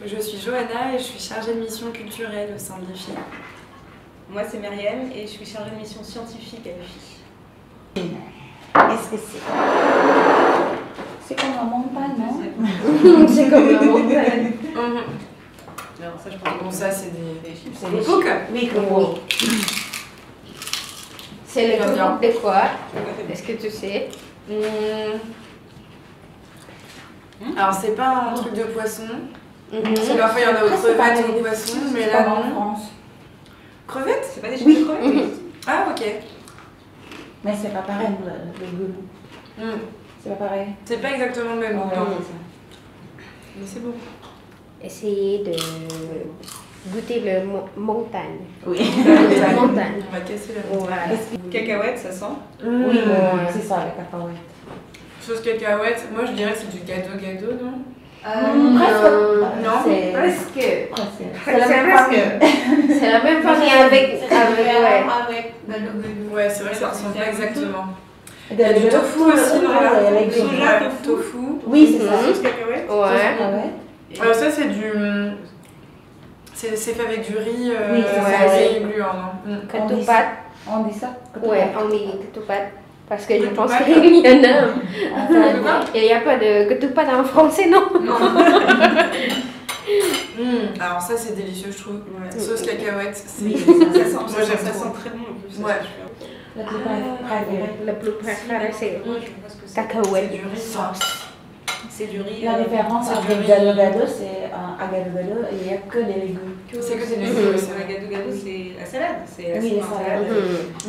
je suis Johanna et je suis chargée de mission culturelle au sein de l'IFI. Moi c'est Myriam et je suis chargée de mission scientifique à l'IFI. Qu'est-ce que c'est? C'est comme la montagne, non? C'est comme la montagne. Alors ça, je pense. Bon, ça c'est des cook. Oui, oui. C'est le cook de quoi? Est-ce que tu sais? Alors c'est pas un truc de poisson. Parce que parfois il y en a aux crevettes ou aux poissons, mais là en non. France. Crevettes? C'est pas des choses de crevettes? Ah ok. Mais c'est pas pareil le goût. C'est pas pareil. C'est pas exactement le même goût. Ouais, Mais c'est bon. Essayez de goûter le montagne. Oui. La montagne. On va casser la montagne. Voilà. Cacahuètes, ça sent? Oui, c'est ça, les cacahuètes. Sauce cacahuète, moi je dirais que c'est du gâteau, non? Non, c'est presque. C'est la même famille. C'est la même famille avec Ouais, c'est vrai que ça ressemble pas exactement. Il y Il a du tofu aussi dans la avec du soja, tofu. Oui, c'est ça. Sauce cacahuète? Ouais. Alors ça c'est du... C'est fait avec du riz, Oui, c'est riz gluant, non? Ketupat. On dit ça? Ouais, on dit ketupat. Parce que je pense qu'il y en a. Il n'y a pas de ketupat en français, non? Alors ça c'est délicieux je trouve. Ouais. Sauce cacahuète, c'est... Oui, ça sent trop. très bon en plus. Ouais. Le plus préféré, c'est C'est cacahuète. du riz sauce. C'est du riz. La différence avec gado-gado, c'est à gado-gado, il n'y a que des légumes. C'est que des légumes. C'est un gâteau, c'est la salade. C'est Oui, la salade.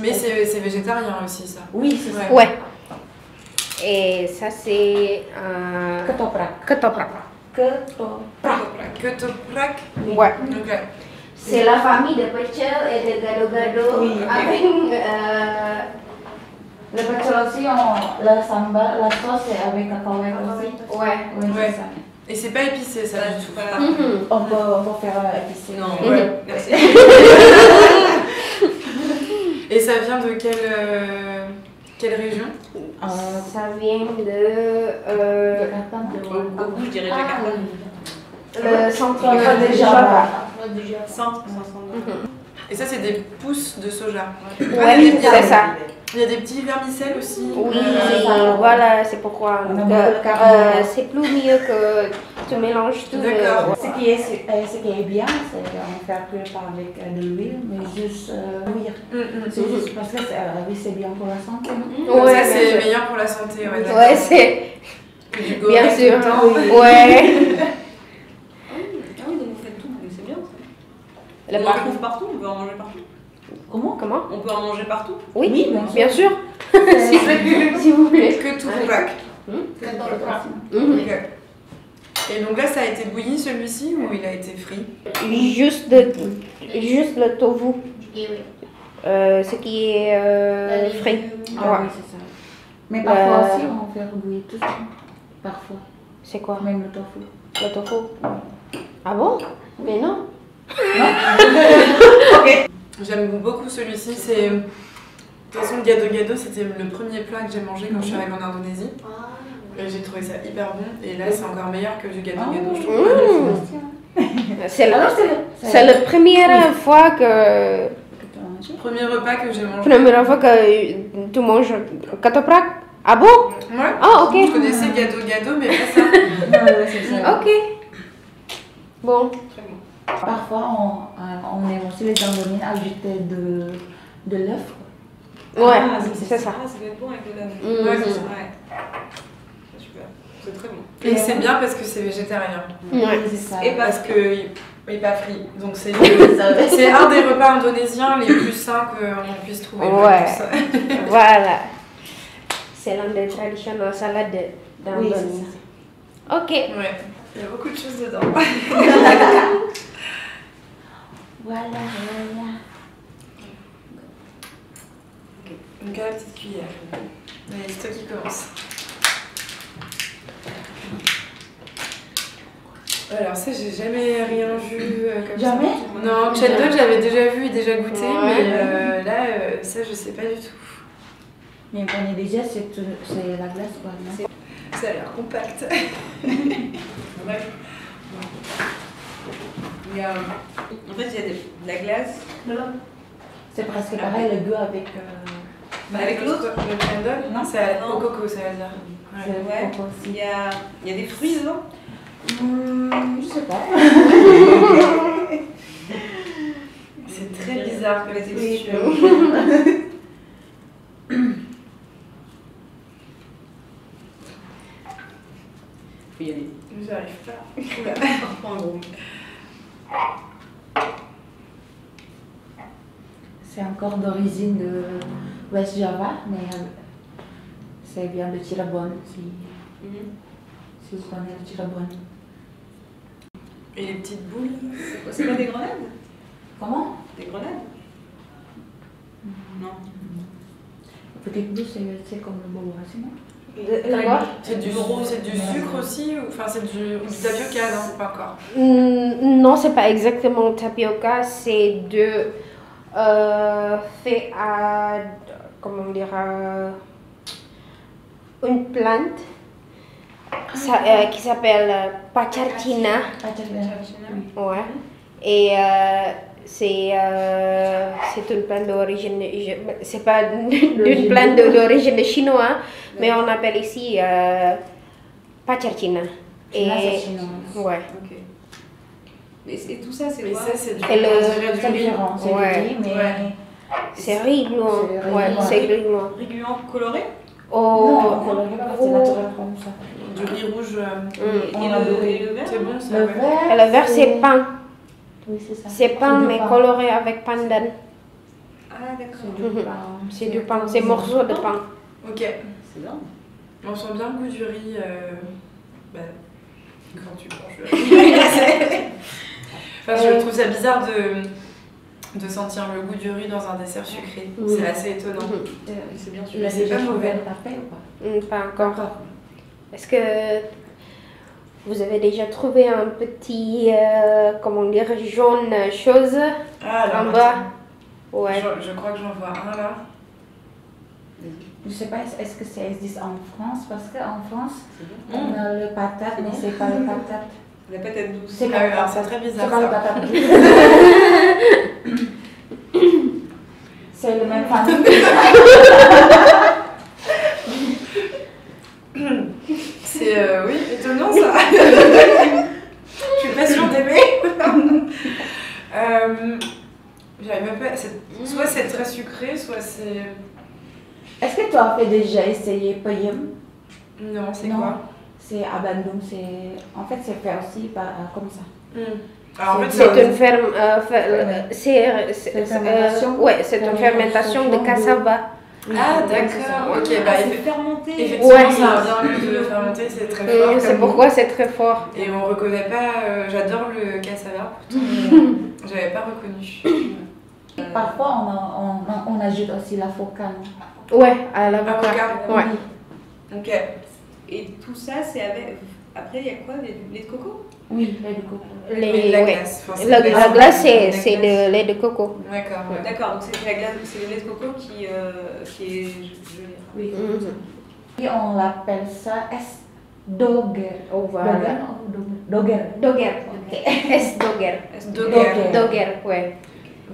Mais c'est végétarien aussi ça. Oui, c'est ça. Ouais. Et ça, c'est Ketoprak. ketoprak. Ketoprak. Ouais. Ok. C'est la famille de pecel et de gado-gado Oui. avec Le pecel aussi, la sambal, la sauce, c'est avec cacahuètes aussi. ouais. Oui, Ouais. c'est ça. Et c'est pas épicé ça du tout. On peut faire épicé. Non, Ouais. merci. Et ça vient de quelle région? Ça vient de Au goût, je dirais Jakarta. le centre de de Java. Java. Centre. Et ça c'est des pousses de soja. Ouais, c'est ça. Il y a des petits vermicelles aussi. Oui, ça. voilà, c'est pourquoi. On a beaucoup de carne. C'est plus mieux que tu mélanges tout. D'accord. Ce qui est bien, c'est qu'on fait cuire pas avec de l'huile, mais juste cuire. C'est juste parce que c'est bien pour la santé. Non? Ouais, ça c'est bien sûr. meilleur pour la santé. Ouais, d'accord. Ouais, c'est Que du bien gorille sûr. tout le temps. Ouais. Ah oui, donc vous faites tout, mais c'est bien ça. Le On en trouve partout, on peut en manger partout. Comment? Comment? On peut en manger partout. Oui, Oui, bien sûr. Si vous voulez. Que tout plaque. Ok. Et donc là ça a été bouilli celui-ci ou il a été frit? Juste le tofu. Ce qui est frit. Ah oui, c'est ça. Mais parfois aussi, on fait bouillir tout ça. Parfois. C'est quoi? Même le tofu. Le tofu. Ah bon? Mais non. J'aime beaucoup celui-ci. C'est... De toute façon, le gado-gado, c'était le premier plat que j'ai mangé quand je suis arrivée en Indonésie. Et j'ai trouvé ça hyper bon. Et là, c'est encore meilleur que du gado-gado, je trouve. C'est la première fois que Premier repas que j'ai mangé. tu manges ketoprak. Ah bon? Ouais. Ah ok. Je connaissais gado-gado, mais pas ça. Ouais, c'est ça. Ok. Bon. Parfois, on aime aussi les Indonésiens ajouter de l'œuf. Ouais, Ah, c'est ça. Ah, ça doit être bon avec le Ouais, c'est ça. Ouais. C'est super. C'est très bon. Et c'est bien parce que c'est végétarien. Ouais. C'est ça. Et parce que il n'est pas frit. Donc c'est un des repas indonésiens les plus sains qu'on puisse trouver. Ouais. je pense. Voilà. C'est l'un des traditionnels salades Oui, d'Indonésie. c'est ça. Ok. Ouais. Il y a beaucoup de choses dedans. Voilà. Donc à la petite cuillère. Allez, c'est toi qui commence. Alors ça, j'ai jamais rien vu comme Jamais? ça. Non, chatdog, j'avais déjà vu et déjà goûté, Ouais. mais là, ça, je sais pas du tout. Mais on est déjà, c'est la glace, quoi. Non? Ça a l'air compact. Ouais. Il y a, en fait, il y a de la glace. C'est presque pareil le goût avec. Avec l'autre. Le candle? Non, c'est au coco, ça veut dire. C'est le Ouais. coco Il aussi. y a des fruits dedans. Je sais pas. C'est très bizarre que la Oui. texture. Faut y aller. J'arrive pas. Oula. En gros. C'est encore d'origine de West Java, mais ça vient de Cirebon, si vous connaissez le Cirebon. Et les petites boules? C'est pas des grenades? Comment? Des grenades? Non. Le petit bout, c'est comme le bobo racine. Le quoi? C'est du sucre aussi? Enfin, c'est du tapioca, non? Pas encore. Non, c'est pas exactement tapioca, c'est fait à, comment dire, une plante qui s'appelle Pachartina. Ouais. Et c'est une plante d'origine, c'est pas d'une plante d'origine chinoise, mais on appelle ici Pachartina. C'est chinois. Ouais. Ok. Et tout ça, c'est Mais quoi? ça, c'est du Et le- C'est riz. différent, c'est Ouais. du riz, mais. Ouais. C'est riz gluant. C'est Ouais, riz c'est riz gluant. Riz gluant coloré? Oh, Non, on c'est naturel comme ça. Du riz rouge. On Et a le beurré. vert? C'est bon, ça, Le ouais. vert. et le vert c'est pain. Oui, c'est ça. C'est pain du mais pain. coloré avec pandan. Ah, d'accord. C'est du Mhm. pain. C'est du pain, c'est morceaux de pain. Ok. C'est bien. On sent bien le goût du riz. Quand tu manges le riz. Enfin, je trouve ça bizarre de sentir le goût du riz dans un dessert sucré. Oui. C'est assez étonnant. C'est bien sûr. Il a c'est déjà pas trouvé mauvais. le tapé ou pas? Pas encore. Est-ce que vous avez déjà trouvé un petit, comment dire, jaune chose Ah, là, en bas? Ouais. Je crois que j'en vois un là. Je sais pas, est-ce que ça existe en France? Parce qu'en France, C'est bien. on a le patate, mais c'est pas le patate. La patate douce. C'est Ah pas oui, le alors c'est patate. très C'est bizarre pas le ça. patate. C'est le même famille. C'est oui, étonnant ça. Je suis pas sûre d'aimer. J'arrive même pas. Soit c'est très sucré, soit c'est. Est-ce que tu as fait déjà essayé payem? Non, c'est Non. quoi? C'est à Bandung, en fait c'est fait aussi comme ça. Alors en fait, C'est une ferme, fermentation. ouais, c'est une fermentation de cassava. Ah d'accord, ok, bah Ah, c'est fermenté. effectivement Ouais. ça a bien le goût de fermenter, c'est très fort. C'est comme pourquoi goût. c'est très fort. Et on reconnaît pas, j'adore le cassava, pourtant j'avais pas reconnu. Parfois on ajoute aussi l'avocat. Ouais, à l'avocat. Avocat. Ouais. Ok. Et tout ça, c'est avec. Après, il y a quoi? Du lait de coco? Oui, lait de coco. Mais la Ouais. glace. enfin, c'est La glace, la c'est glace. de lait de coco. D'accord. Ouais. D'accord, donc c'est la glace, c'est le lait de coco qui est gelé. Oui. Mhm. Et on l'appelle ça S-Doger. Oh, voilà. Doger. Doger. S Doger. Doger. Doger, ouais.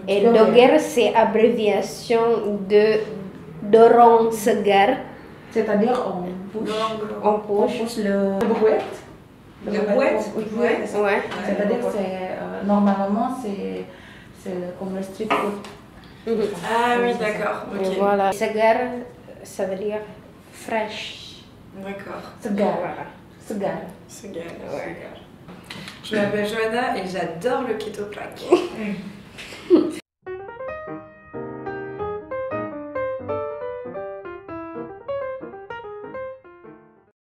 Et Doger. Doger, c'est abréviation de Dorong Segar. C'est-à-dire on pousse, On pousse. le brouette. La brouette? Oui, Ouais. Ouais. C'est-à-dire que c'est normalement c'est comme le street food. Ah oui, d'accord. Ok. Voilà. Segar, ça veut dire fraîche. D'accord. Segar. Voilà. Segar. C'est génial. Ouais. Je m'appelle Johanna et j'adore le keto plaque.